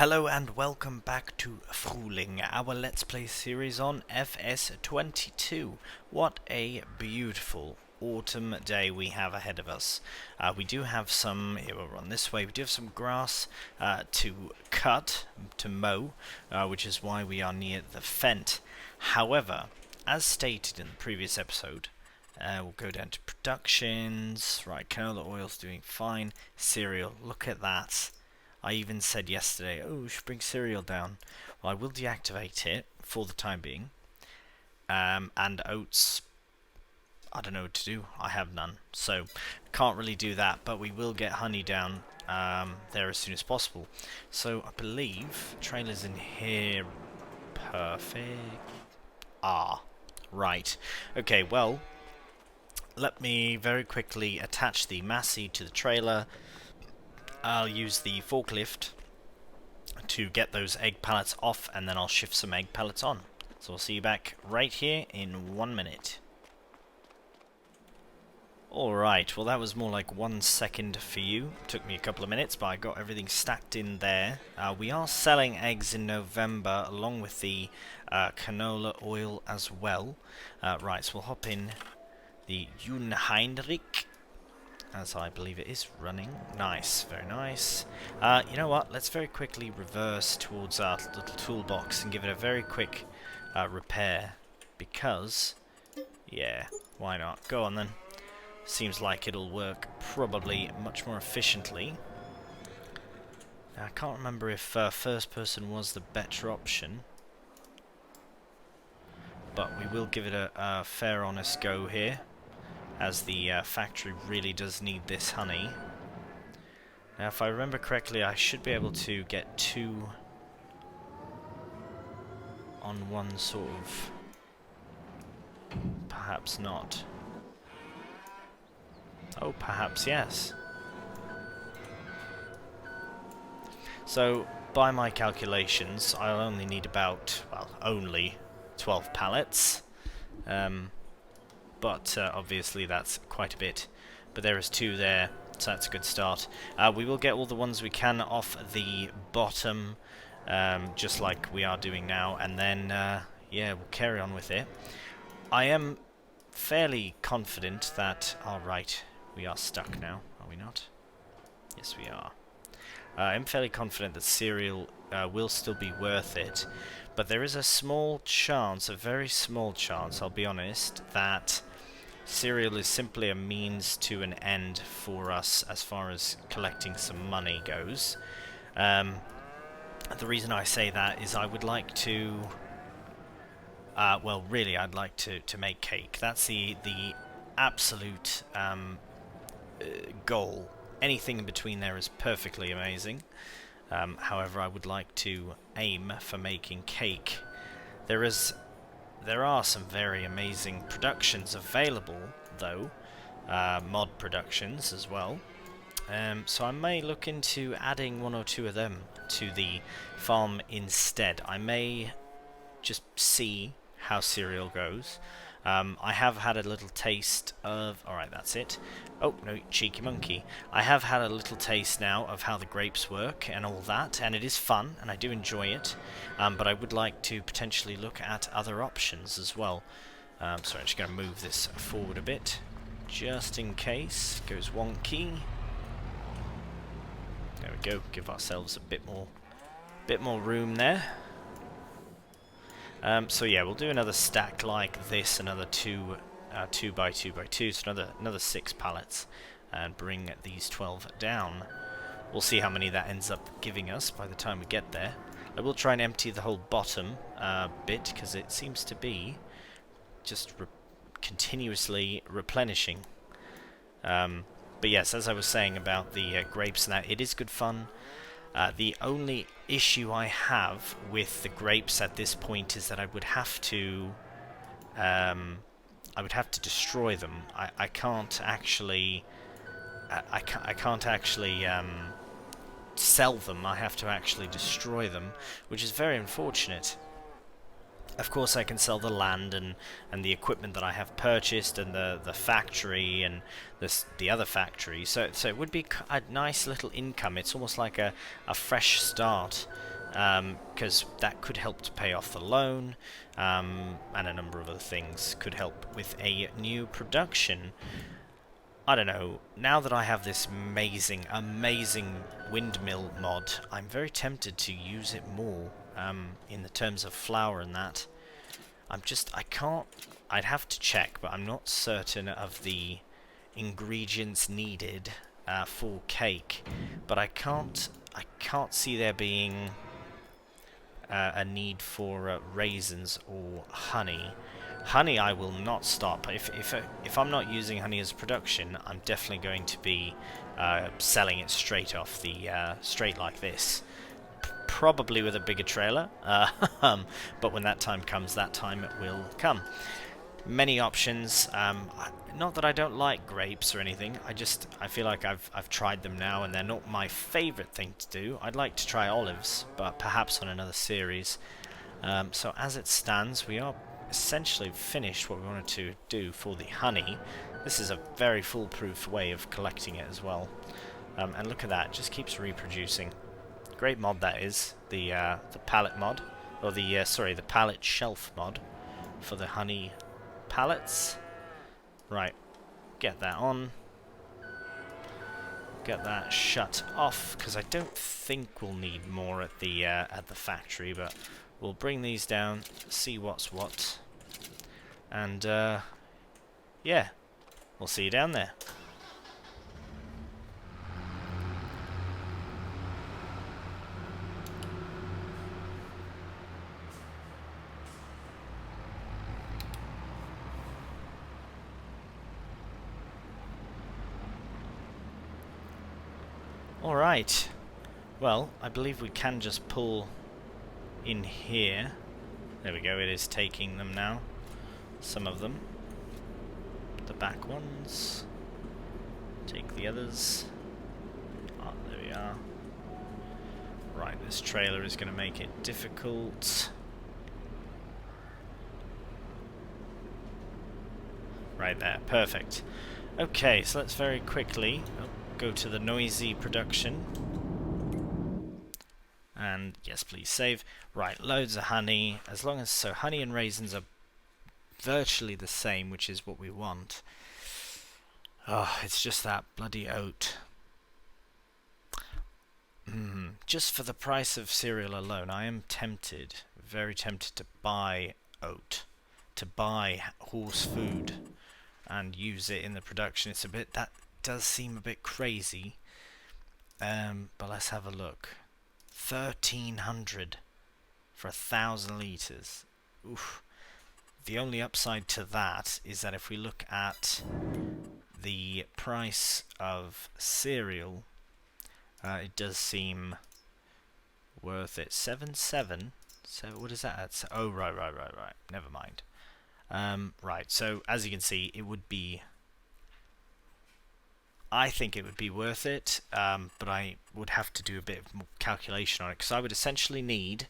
Hello and welcome back to Frühling, our Let's Play series on FS22. What a beautiful autumn day we have ahead of us. We do have some, here we'll run this way, we do have some grass to cut, to mow, which is why we are near the Fent. However, as stated in the previous episode, we'll go down to productions. Right, canola oil's doing fine. Cereal, look at that. I even said yesterday, oh, we should bring cereal down. Well, I will deactivate it for the time being. And oats, I don't know what to do. I have none. So, can't really do that. But we will get honey down there as soon as possible. So, I believe trailer's in here. Perfect. Right. Okay, well, let me very quickly attach the Massey to the trailer. I'll use the forklift to get those egg pallets off, and then I'll shift some egg pallets on. So I'll see you back right here in 1 minute. Alright, well that was more like 1 second for you. Took me a couple of minutes, but I got everything stacked in there. We are selling eggs in November along with the canola oil as well. Right, so we'll hop in the Heinrich, as I believe it is running. Nice, very nice. You know what, let's very quickly reverse towards our little toolbox and give it a very quick repair, because, yeah, why not? Go on then. Seems like it'll work probably much more efficiently. Now, I can't remember if first person was the better option, but we will give it a fair honest go here, as the factory really does need this honey. Now, if I remember correctly, I should be able to get 2 on one sort of... Perhaps not. Oh, perhaps yes. So, by my calculations, I'll only need about, well, only 12 pallets. But obviously that's quite a bit. But there is 2 there, so that's a good start. We will get all the ones we can off the bottom, just like we are doing now, and then, yeah, we'll carry on with it. I am fairly confident that... Alright, we are stuck now, are we not? Yes, we are. I'm fairly confident that cereal will still be worth it, but there is a small chance, a very small chance, I'll be honest, that cereal is simply a means to an end for us as far as collecting some money goes. The reason I say that is I would like to... well, really, I'd like to make cake. That's the absolute goal. Anything in between there is perfectly amazing. However, I would like to aim for making cake. There are some very amazing productions available, though, mod productions as well. So I may look into adding 1 or 2 of them to the farm instead. I may just see how cereal goes. I have had a little taste of... Alright, that's it. Oh, no, cheeky monkey. I have had a little taste now of how the grapes work and all that, and it is fun, and I do enjoy it. But I would like to potentially look at other options as well. Sorry, I'm just going to move this forward a bit, just in case it goes wonky. There we go, give ourselves a bit more room there. So yeah, we'll do another stack like this, another 2 by 2 by 2, so another 6 pallets, and bring these 12 down. We'll see how many that ends up giving us by the time we get there. I will try and empty the whole bottom bit, because it seems to be just continuously replenishing. But yes, as I was saying about the grapes and that, it is good fun. The only issue I have with the grapes at this point is that I would have to destroy them. I can't actually I can't actually sell them. I have to actually destroy them, which is very unfortunate. Of course, I can sell the land and the equipment that I have purchased, and the factory and the other factory. So it would be a nice little income. It's almost like a fresh start, because that could help to pay off the loan, and a number of other things. Could help with a new production. I don't know. Now that I have this amazing windmill mod, I'm very tempted to use it more. In the terms of flour and that, I can't, I'd have to check, but I'm not certain of the ingredients needed for cake, but I can't see there being a need for raisins or honey. Honey I will not stop. If I'm not using honey as production, I'm definitely going to be selling it straight off the straight like this. Probably with a bigger trailer, but when that time comes, that time it will come. Many options. Not that I don't like grapes or anything. I feel like I've tried them now, and they're not my favourite thing to do. I'd like to try olives, but perhaps on another series. So as it stands, we are essentially finished what we wanted to do for the honey. This is a very foolproof way of collecting it as well. And look at that, it just keeps reproducing. Great mod that is, the pallet mod, or the sorry, the pallet shelf mod for the honey pallets. Right, get that on. Get that shut off, because I don't think we'll need more at the factory, but we'll bring these down, see what's what, and yeah, we'll see you down there. Alright, well, I believe we can just pull in here. There we go, it is taking them now. Some of them. The back ones. Take the others. Ah, there we are. Right, this trailer is going to make it difficult. Right there, perfect. Okay, so let's very quickly go to the noisy production. And yes, please save. Right, loads of honey. As long as so honey and raisins are virtually the same, which is what we want. Oh, it's just that bloody oat. Just for the price of cereal alone, I am tempted, very tempted to buy oat, to buy horse food and use it in the production. It's a bit, that does seem a bit crazy, but let's have a look. 1,300 for 1,000 litres. Oof. The only upside to that is that if we look at the price of cereal, it does seem worth it. 7.7. So what is that? Oh, right. Never mind. Right. So as you can see, it would be. I think it would be worth it, but I would have to do a bit of more calculation on it, because I would essentially need,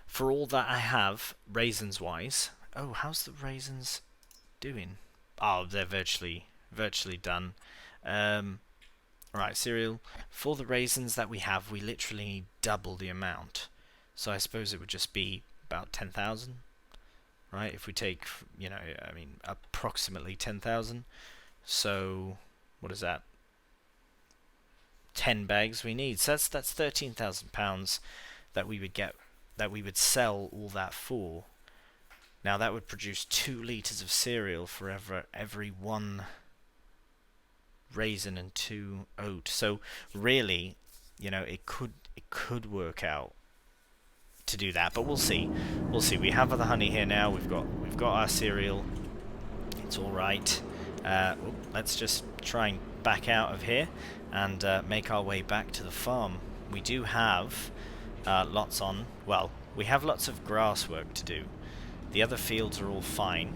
for all that I have, raisins-wise. Oh, how's the raisins doing? Oh, they're virtually done. Right, cereal. For the raisins that we have, we literally need double the amount. So I suppose it would just be about 10,000, right? If we take, I mean, approximately 10,000. So what is that? 10 bags we need. So that's £13,000 that we would get, that we would sell all that for. Now that would produce 2 litres of cereal for every 1 raisin and 2 oat. So really, it could work out to do that, but we'll see. We'll see. We have the honey here now. We've got our cereal. It's all right. Let's just try and back out of here and make our way back to the farm. We do have lots on. Well, we have lots of grass work to do. The other fields are all fine.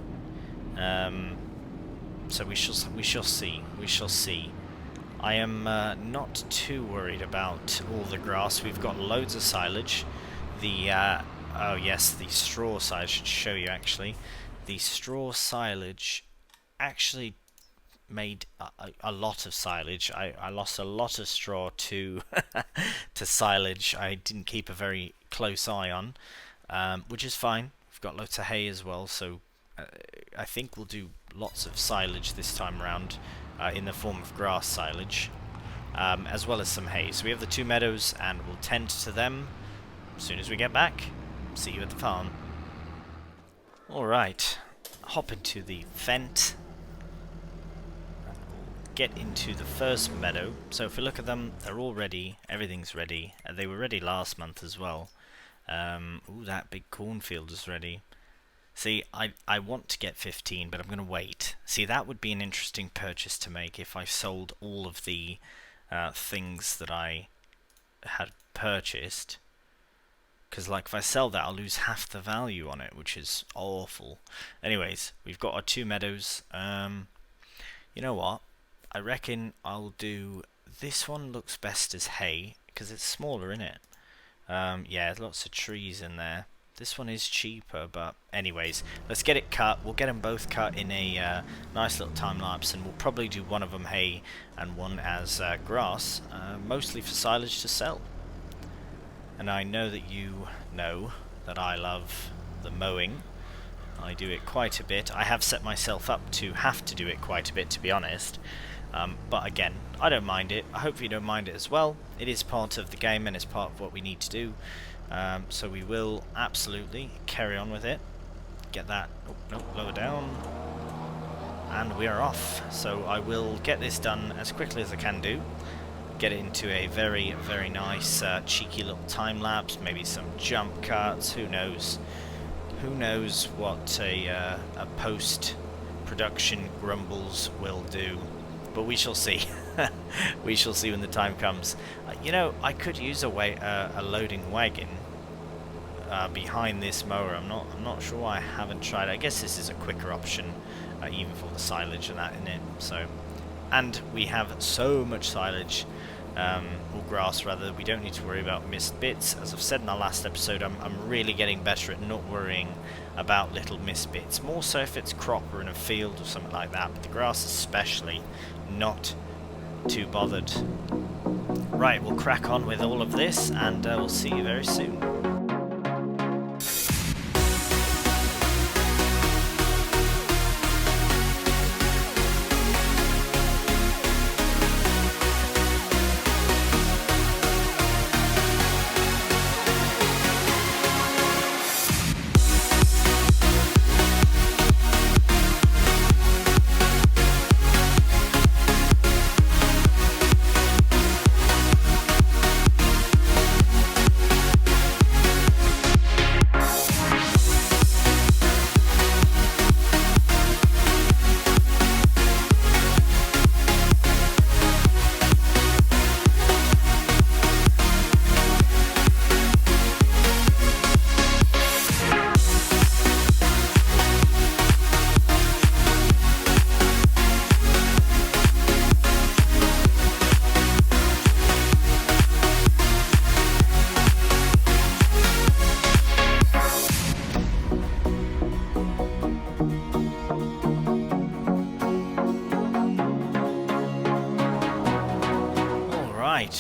So we shall see. I am not too worried about all the grass. We've got loads of silage. The Oh yes, the straw silage. I should show you actually. The straw silage actually made a lot of silage. I lost a lot of straw to to silage. I didn't keep a very close eye on, which is fine. We've got lots of hay as well, so I think we'll do lots of silage this time around in the form of grass silage, as well as some hay. So we have the 2 meadows, and we'll tend to them as soon as we get back. See you at the farm. Alright, hop into the Fent. Get into the first meadow. So if we look at them, they're all ready. Everything's ready. They were ready last month as well. Ooh, that big cornfield is ready. See, I want to get 15, but I'm going to wait. See, that would be an interesting purchase to make if I sold all of the things that I had purchased. Because, like, if I sell that, I'll lose half the value on it, which is awful. Anyways, we've got our 2 meadows. You know what? I reckon I'll do... This one looks best as hay, because it's smaller, innit? Yeah, there's lots of trees in there. This one is cheaper, but anyways, let's get it cut. We'll get them both cut in a nice little time lapse, and we'll probably do one of them hay and one as grass, mostly for silage to sell. And I know that you know that I love the mowing. I do it quite a bit. I have set myself up to have to do it quite a bit, to be honest. But again, I don't mind it. I hope you don't mind it as well. It is part of the game, and it's part of what we need to do. So we will absolutely carry on with it. Get that... Oh, no, lower down. And we are off. So I will get this done as quickly as I can do. Get it into a very, very nice, cheeky little time lapse. Maybe some jump cuts. Who knows? Who knows what a post-production Grumbles will do. But we shall see. We shall see when the time comes. You know, I could use a loading wagon behind this mower. I'm not sure why I haven't tried. I guess this is a quicker option, even for the silage and that in it. So, and we have so much silage, or grass rather. We don't need to worry about missed bits. As I've said in our last episode, I'm really getting better at not worrying about little missed bits. More so if it's crop or in a field or something like that. But the grass especially, not too bothered. Right, we'll crack on with all of this, and we'll see you very soon.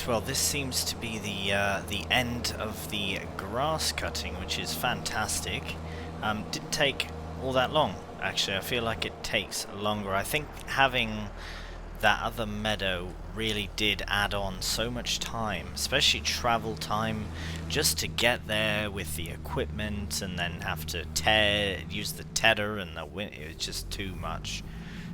Well, this seems to be the end of the grass cutting, which is fantastic. Didn't take all that long, actually. I feel like it takes longer. I think having that other meadow really did add on so much time, especially travel time, just to get there with the equipment and then have to use the tedder and the wind. It was just too much.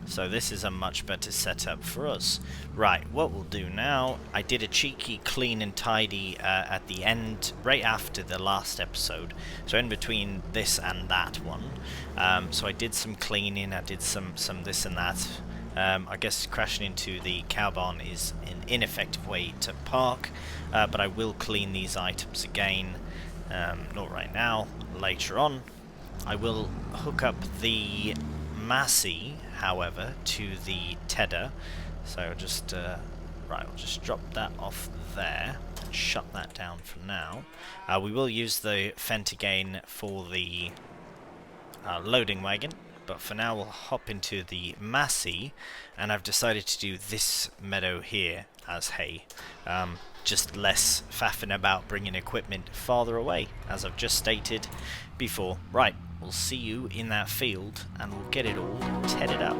So this is a much better setup for us. Right, what we'll do now, I did a cheeky clean and tidy at the end, right after the last episode, so in between this and that one. So I did some cleaning, I did some this and that. I guess crashing into the cow barn is an ineffective way to park, but I will clean these items again, not right now, later on. I will hook up the Massey, however, to the tedder, so just right, I'll just drop that off there. and shut that down for now. We will use the Fent again for the loading wagon, but for now we'll hop into the Massey, and I've decided to do this meadow here as hay. Just less faffing about bringing equipment farther away, as I've just stated before. Right, we'll see you in that field, and we'll get it all tedded up.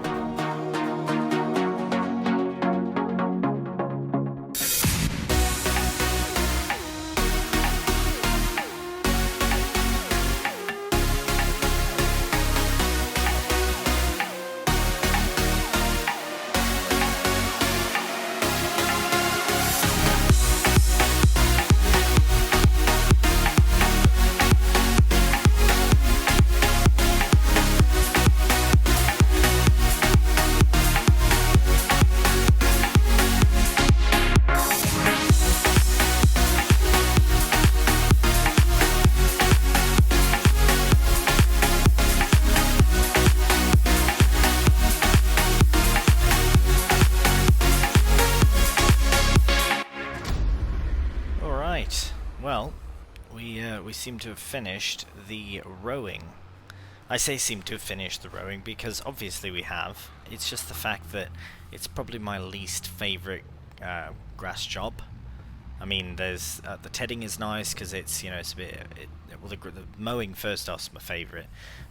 Well, we seem to have finished the rowing. I say seem to have finished the rowing because obviously we have. It's just the fact that it's probably my least favourite grass job. I mean, there's the tedding is nice because it's, you know, it's a bit. Well, the mowing first off's my favourite,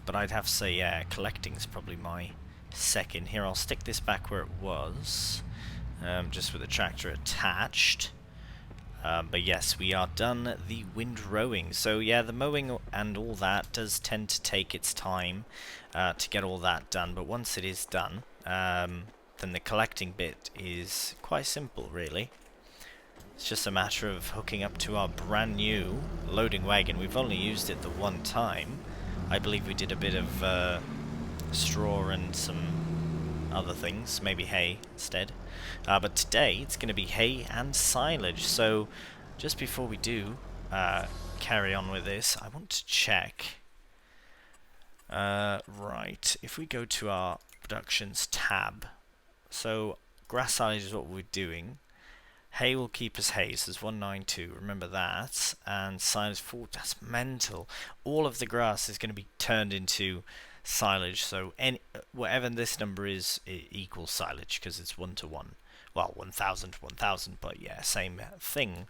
but I'd have to say collecting's probably my second. Here, I'll stick this back where it was, just with the tractor attached. But yes, we are done the wind rowing. So yeah, the mowing and all that does tend to take its time to get all that done. But once it is done, then the collecting bit is quite simple, really. It's just a matter of hooking up to our brand new loading wagon. We've only used it the one time. I believe we did a bit of straw and some other things, maybe hay instead. But today it's going to be hay and silage. So just before we do carry on with this, I want to check. Right, if we go to our productions tab, so grass silage is what we're doing. Hay will keep us hay, so there's 192, remember that. And silage 4, that's mental. All of the grass is going to be turned into silage, so whatever this number is, it equals silage because it's 1 to 1. Well, 1000 to 1000, but yeah, same thing.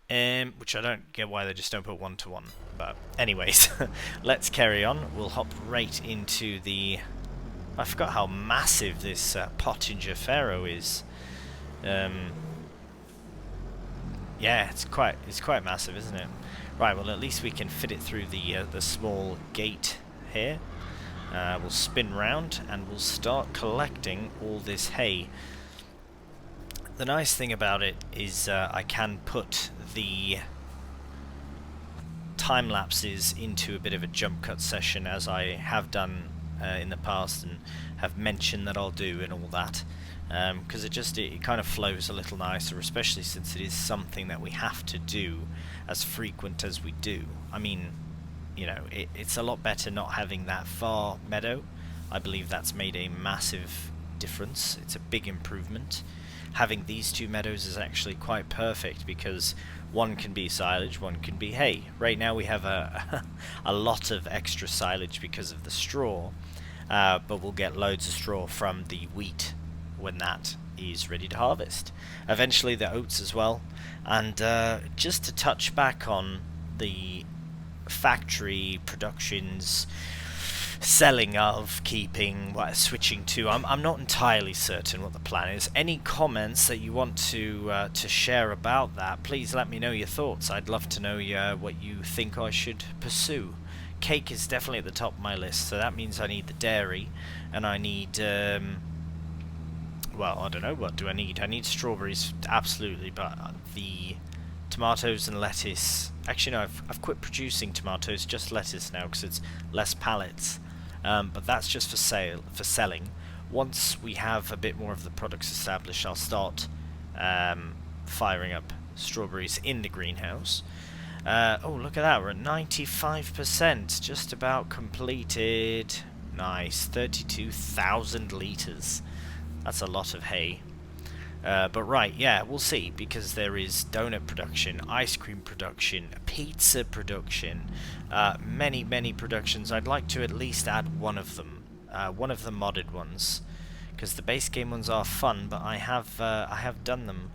Which I don't get why they just don't put 1 to 1. But anyways, let's carry on. We'll hop right into the. I forgot how massive this Pottinger Pharaoh is. Yeah, it's quite massive, isn't it? Right, well at least we can fit it through the small gate here. We'll spin round and we'll start collecting all this hay. The nice thing about it is I can put the time lapses into a bit of a jump cut session, as I have done in the past and have mentioned that I'll do and all that, because it kind of flows a little nicer, especially since it is something that we have to do as frequent as we do. I mean, you know, it's a lot better not having that far meadow. I believe that's made a massive difference. It's a big improvement. Having these two meadows is actually quite perfect because one can be silage, one can be hay. Right now we have a lot of extra silage because of the straw, but we'll get loads of straw from the wheat when that is ready to harvest. Eventually the oats as well. And just to touch back on the factory productions, selling of, keeping, switching to, I'm not entirely certain what the plan is. Any comments that you want to share about that, please let me know your thoughts. I'd love to know what you think I should pursue. Cake is definitely at the top of my list, so that means I need the dairy, and I need well, I don't know, what do I need? I need strawberries, absolutely, but the tomatoes and lettuce, actually no, I've quit producing tomatoes, just lettuce now because it's less pallets, but that's just for selling. Once we have a bit more of the products established, I'll start firing up strawberries in the greenhouse. Oh, look at that, we're at 95%, just about completed. Nice, 32,000 litres. That's a lot of hay. But right, yeah, we'll see, because there is donut production, ice cream production, pizza production, many, many productions. I'd like to at least add one of them, one of the modded ones, because the base game ones are fun, but I have done them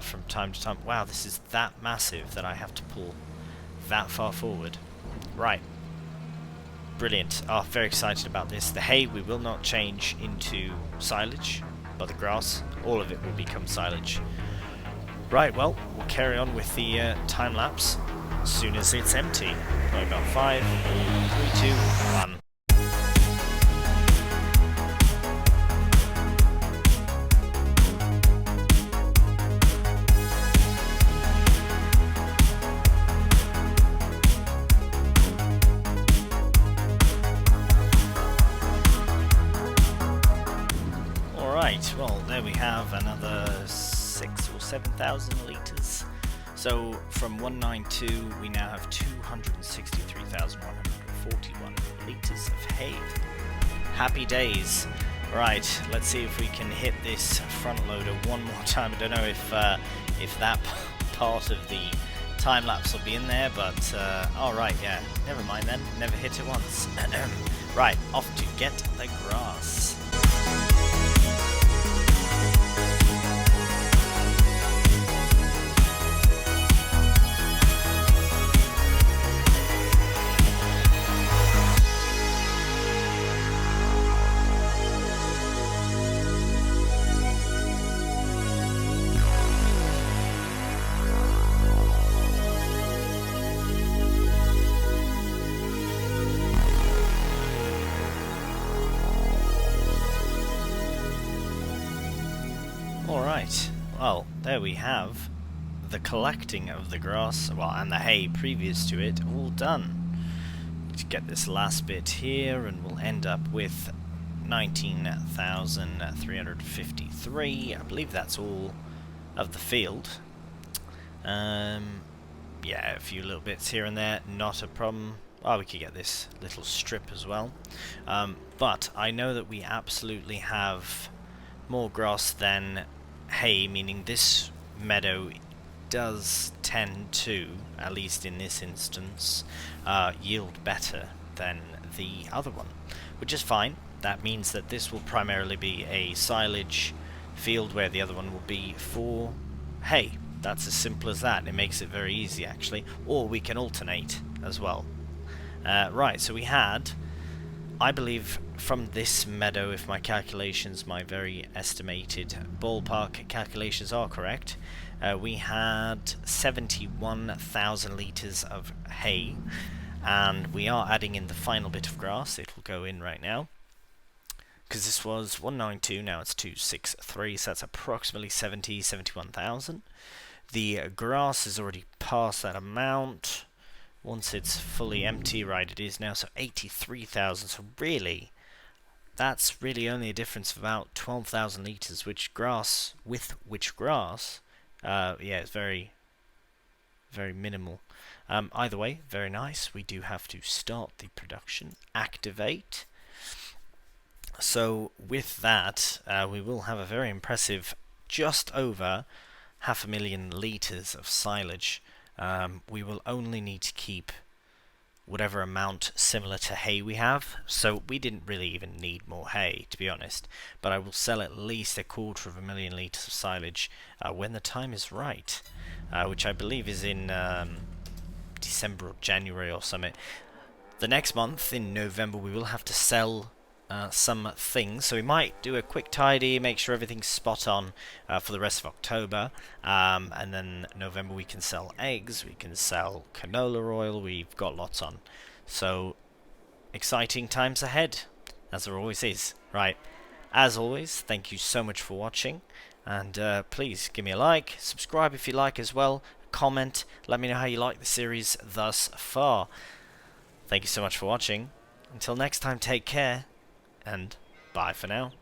from time to time. Wow, this is that massive that I have to pull that far forward. Right. Brilliant. Oh, very excited about this. The hay we will not change into silage, but the grass, all of it will become silage. Right, well, we'll carry on with the time lapse as soon as it's empty. I've got 5, 3, 2, 1. Right, well, there we have another 6,000 or 7,000 litres. So from 192 we now have 263,141 litres of hay. Happy days. Right, let's see if we can hit this front loader one more time. I don't know if that part of the time lapse will be in there, but alright, yeah, never mind then, never hit it once. Right, off to get the grass. Alright, well, there we have the collecting of the grass, well, and the hay previous to it, all done. Let's get this last bit here, and we'll end up with 19,353. I believe that's all of the field. Yeah, a few little bits here and there, not a problem. Oh, we could get this little strip as well. But I know that we absolutely have more grass than hay, meaning this meadow does tend to, at least in this instance, yield better than the other one, which is fine. That means that this will primarily be a silage field, where the other one will be for hay. That's as simple as that. It makes it very easy, actually. Or we can alternate as well. Right, so we had, I believe, from this meadow, if my calculations, my very estimated ballpark calculations are correct, we had 71,000 litres of hay, and we are adding in the final bit of grass. It will go in right now, because this was 192, now it's 263, so that's approximately 71,000. The grass is already past that amount. Once it's fully empty, right, it is now, so 83,000, so really, that's really only a difference of about 12,000 litres, which grass, yeah, it's very, very minimal. Either way, very nice. We do have to start the production, activate. So with that, we will have a very impressive, just over 500,000 litres of silage. We will only need to keep whatever amount similar to hay we have, so we didn't really even need more hay, to be honest, but I will sell at least 250,000 litres of silage when the time is right, which I believe is in December or January or something. The next month, in November, we will have to sell some things, so we might do a quick tidy, make sure everything's spot on for the rest of October, and then November we can sell eggs, we can sell canola oil, we've got lots on. So exciting times ahead, as there always is. Right, as always, thank you so much for watching, and please give me a like, subscribe if you like as well, comment, let me know how you like the series thus far. Thank you so much for watching. Until next time, take care, and bye for now.